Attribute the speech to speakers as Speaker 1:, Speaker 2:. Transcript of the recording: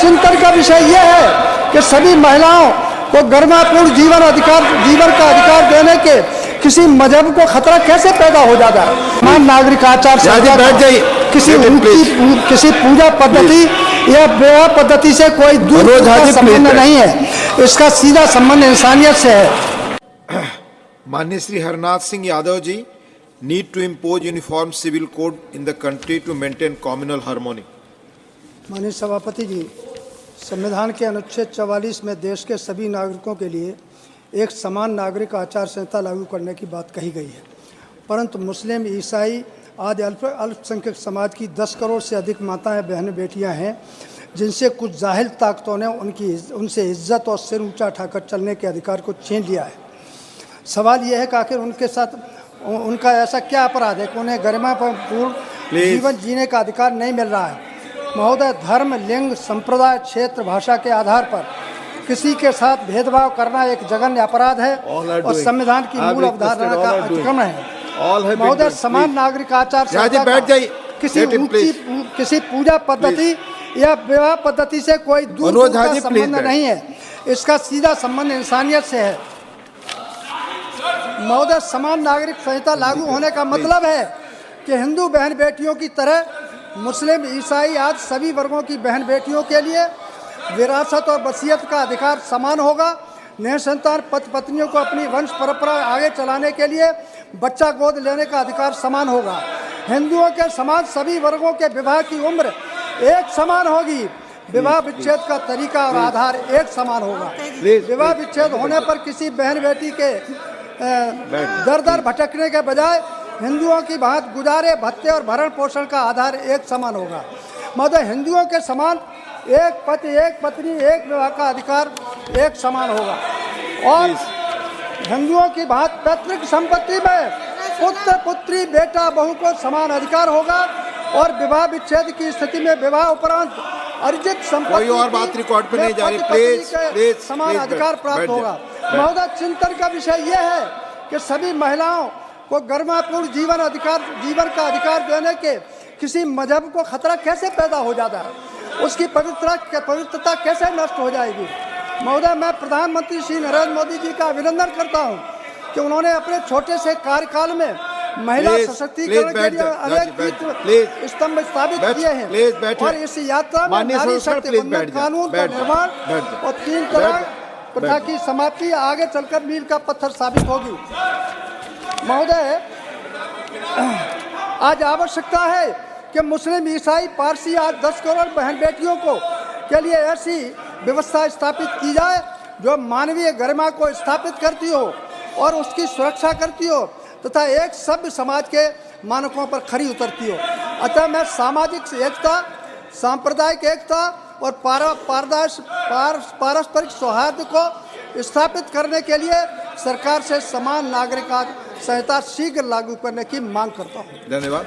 Speaker 1: चिंतन का विषय यह है कि सभी महिलाओं को गरिमापूर्ण जीवन का अधिकार देने के किसी मजहब को खतरा कैसे पैदा हो जाता है। समान नागरिक आचार संहिता किसी पूजा पद्धति या विवाह पद्धति से कोई दूर संबंध नहीं है, इसका सीधा संबंध इंसानियत से है।
Speaker 2: माननीय Shri Harnath Singh Yadav ji, need to impose uniform civil code in the country to maintain communal harmony.
Speaker 1: माननीय सभापति जी, संविधान के अनुच्छेद 44 में देश के सभी नागरिकों के लिए एक समान नागरिक आचार संहिता लागू करने की बात कही गई है, परंतु मुस्लिम, ईसाई आदि अल्पसंख्यक समाज की 10 करोड़ से अधिक माताएं, बहनें, बेटियां हैं, जिनसे कुछ जाहिल ताकतों ने उनसे इज्जत और सिर ऊंचा उठाकर चलने के अधिकार को छीन लिया है। सवाल यह है कि आखिर उनके साथ उनका ऐसा क्या अपराध है कि उन्हें गरिमापूर्ण जीवन जीने का अधिकार नहीं मिल रहा है। महोदय, धर्म, लिंग, संप्रदाय, क्षेत्र, भाषा के आधार पर किसी के साथ भेदभाव करना एक जघन्य अपराध है और संविधान की मूल अवधारणा का अतिक्रमण है। महोदय, समान नागरिक आचार संहिता किसी पूजा पद्धति या विवाह पद्धति से कोई दूर का संबंध नहीं है, इसका सीधा संबंध इंसानियत से है। महोदय, समान नागरिक संहिता लागू होने का मतलब है कि हिंदू बहन बेटियों की तरह मुस्लिम, ईसाई आदि सभी वर्गों की बहन बेटियों के लिए विरासत और वसीयत का अधिकार समान होगा। निसंतान पति पत्नियों को अपनी वंश परंपरा आगे चलाने के लिए बच्चा गोद लेने का अधिकार समान होगा। हिंदुओं के समान सभी वर्गों के विवाह की उम्र एक समान होगी। विवाह विच्छेद का तरीका और आधार एक समान होगा। विवाह विच्छेद होने पर किसी बहन बेटी के दर दर भटकने के बजाय हिंदुओं की भांति गुजारे, भत्ते और भरण पोषण का आधार एक समान होगा। मतलब हिंदुओं के समान एक पति, एक पत्नी, एक विवाह का अधिकार एक समान होगा और हिंदुओं की भांति पैतृक संपत्ति में पुत्र, पुत्री, बेटा, बहू को समान अधिकार होगा और विवाह विच्छेद की स्थिति में विवाह उपरांत अर्जित संपत्ति समान अधिकार प्राप्त होगा। महोदय, चिंतन का विषय यह है कि सभी महिलाओं को गरिमापूर्ण जीवन का अधिकार देने के किसी मजहब को खतरा कैसे पैदा हो जाता है, उसकी पवित्रता कैसे नष्ट हो जाएगी। महोदय, मैं प्रधानमंत्री श्री नरेंद्र मोदी जी का अभिनंदन करता हूं कि उन्होंने अपने छोटे से कार्यकाल में महिला सशक्तिकरण के लिए अनेक स्तंभ स्थापित किए हैं और इस यात्रा में नारी शक्ति वंदन कानून का निर्माण और 3 तलाक प्रथा की समाप्ति आगे चलकर मील का पत्थर साबित होगी। महोदय, आज आवश्यकता है कि मुस्लिम, ईसाई, पारसी आज 10 करोड़ बहन बेटियों के लिए ऐसी व्यवस्था स्थापित की जाए जो मानवीय गरिमा को स्थापित करती हो और उसकी सुरक्षा करती हो तथा एक सभ्य समाज के मानकों पर खरी उतरती हो। अतः मैं सामाजिक एकता, सांप्रदायिक एकता और पारस्परिक सौहार्द को स्थापित करने के लिए सरकार से समान नागरिक संहिता शीघ्र लागू करने की मांग करता हूँ।
Speaker 2: धन्यवाद।